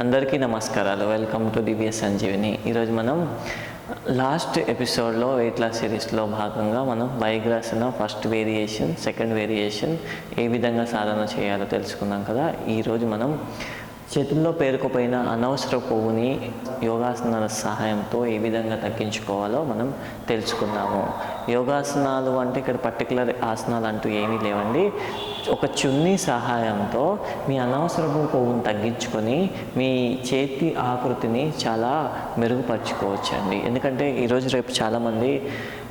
అందరికీ నమస్కారాలు. Welcome to దివ్య సంజీవిని. ఈరోజు మనం లాస్ట్ ఎపిసోడ్లో వెయిట్ లాస్ సిరీస్లో భాగంగా మనం వైగ్రాసన ఫస్ట్ వేరియేషన్, సెకండ్ వేరియేషన్ ఏ విధంగా సాధన చేయాలో తెలుసుకున్నాం కదా. ఈరోజు మనం చేతుల్లో పేరుకుపోయిన అనవసర కొవ్వుని యోగాసనాల సహాయంతో ఏ విధంగా తగ్గించుకోవాలో మనం తెలుసుకుందాము. యోగాసనాలు అంటే ఇక్కడ పర్టికులర్ ఆసనాలు అంటూ ఏమీ లేవండి. ఒక చున్నీ సహాయంతో మీ అనవసరపు కొవ్వును తగ్గించుకొని మీ చేతి ఆకృతిని చాలా మెరుగుపరుచుకోవచ్చండి. ఎందుకంటే ఈరోజు రేపు చాలామంది,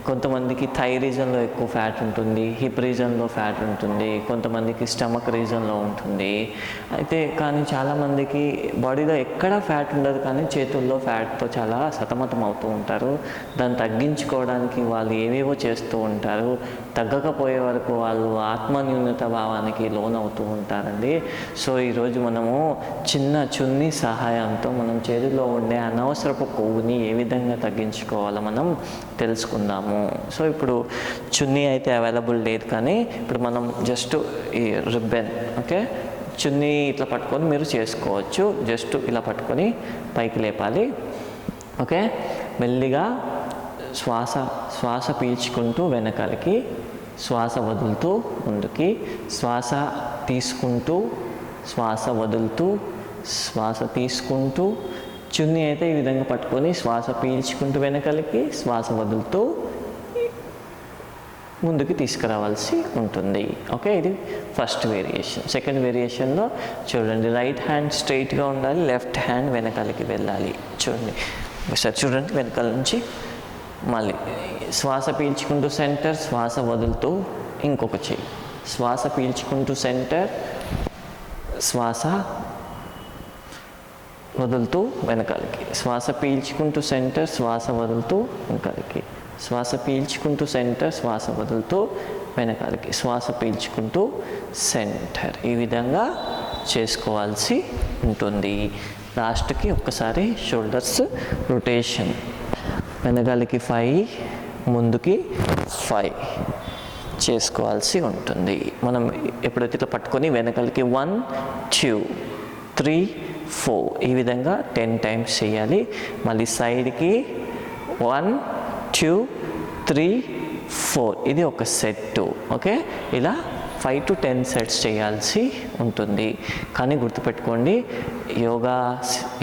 కొంతమందికి థై రీజన్లో ఎక్కువ ఫ్యాట్ ఉంటుంది, హిప్ రీజన్లో ఫ్యాట్ ఉంటుంది, కొంతమందికి స్టమక్ రీజన్లో ఉంటుంది. అయితే కానీ చాలామందికి బాడీలో ఎక్కడ ఫ్యాట్ ఉండదు, కానీ చేతుల్లో ఫ్యాట్తో చాలా సతమతం అవుతూ ఉంటారు. దాన్ని తగ్గించుకోవడానికి వాళ్ళు ఏవేవో చేస్తూ ఉంటారు. తగ్గకపోయే వరకు వాళ్ళు ఆత్మన్యూనత భావానికి లోనవుతూ ఉంటారండి. సో ఈరోజు మనము చిన్న చున్నీ సహాయంతో మనం చేతిలో ఉండే అనవసరపు కొవ్వుని ఏ విధంగా తగ్గించుకోవాలో మనం తెలుసుకుందాము. సో ఇప్పుడు చున్నీ అయితే అవైలబుల్ లేదు, కానీ ఇప్పుడు మనం జస్ట్ ఈ రిబ్బన్, ఓకే, చున్నీ ఇట్లా పట్టుకొని మీరు చేసుకోవచ్చు. జస్ట్ ఇలా పట్టుకొని పైకి లేపాలి, ఓకే. మెల్లిగా శ్వాస పీల్చుకుంటూ వెనకాలకి, శ్వాస వదులుతూ ముందుకి, శ్వాస తీసుకుంటూ శ్వాస వదులుతూ, శ్వాస తీసుకుంటూ, చున్నీ అయితే ఈ విధంగా పట్టుకొని శ్వాస పీల్చుకుంటూ వెనకాలకి, శ్వాస వదులుతూ ముందుకి తీసుకురావాల్సి ఉంటుంది. ఓకే, ఇది ఫస్ట్ వేరియేషన్. సెకండ్ వేరియేషన్లో చూడండి, రైట్ హ్యాండ్ స్ట్రైట్గా ఉండాలి, లెఫ్ట్ హ్యాండ్ వెనకాలకి వెళ్ళాలి. చూడండి ఒకసారి, చూడండి వెనకాల నుంచి. మళ్ళీ శ్వాస పీల్చుకుంటూ సెంటర్, శ్వాస వదులుతూ ఇంకొక చెయ్యి, శ్వాస పీల్చుకుంటూ సెంటర్, శ్వాస వదులుతూ వెనకాలకి, శ్వాస పీల్చుకుంటూ సెంటర్, శ్వాస వదులుతూ వెనకాలకి, శ్వాస పీల్చుకుంటూ సెంటర్, శ్వాస వదులుతూ వెనకాలకి, శ్వాస పీల్చుకుంటూ సెంటర్. ఈ విధంగా చేసుకోవాల్సి ఉంటుంది. లాస్ట్కి ఒక్కసారి షోల్డర్స్ రొటేషన్, వెనకాలకి 5, ముందుకి 5 చేసుకోవాల్సి ఉంటుంది. మనం ఎప్పుడైతే ఇట్లా పట్టుకొని వెనకాలకి 1, 2, 3, 4 ఈ విధంగా 10 టైమ్స్ చేయాలి. మళ్ళీ సైడ్కి 1, 2, 3, 4 ఇది ఒక సెట్. ఓకే, ఇలా 5 to 10 సెట్స్ చేయాల్సి ఉంటుంది. కానీ గుర్తుపెట్టుకోండి, యోగా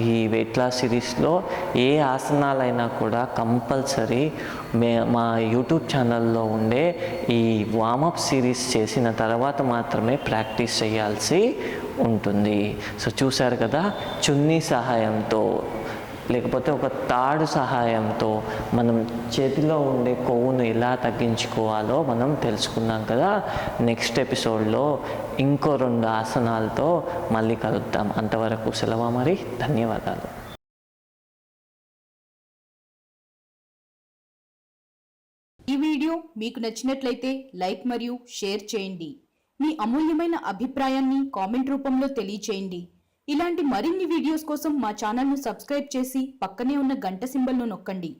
ఈ వెయిట్ లాస్ సిరీస్లో ఏ ఆసనాలైనా కూడా కంపల్సరీ మా యూట్యూబ్ ఛానల్లో ఉండే ఈ వామప్ సిరీస్ చేసిన తర్వాత మాత్రమే ప్రాక్టీస్ చేయాల్సి ఉంటుంది. సో చూశారు కదా, చున్నీ సహాయంతో లేకపోతే ఒక తాడు సహాయంతో మనం చేతిలో ఉండే కొవ్వును ఎలా తగ్గించుకోవాలో మనం తెలుసుకున్నాం కదా. నెక్స్ట్ ఎపిసోడ్లో ఇంకో 2 ఆసనాలతో మళ్ళీ కలుద్దాం. అంతవరకు సెలవు మరి. ధన్యవాదాలు. ఈ వీడియో మీకు నచ్చినట్లయితే లైక్ మరియు షేర్ చేయండి. మీ అమూల్యమైన అభిప్రాయాన్ని కామెంట్ రూపంలో తెలియచేయండి. ఇలాంటి మరిన్ని వీడియోస్ కోసం మా ఛానల్ను సబ్స్క్రైబ్ చేసి పక్కనే ఉన్న గంట సింబల్ను నొక్కండి.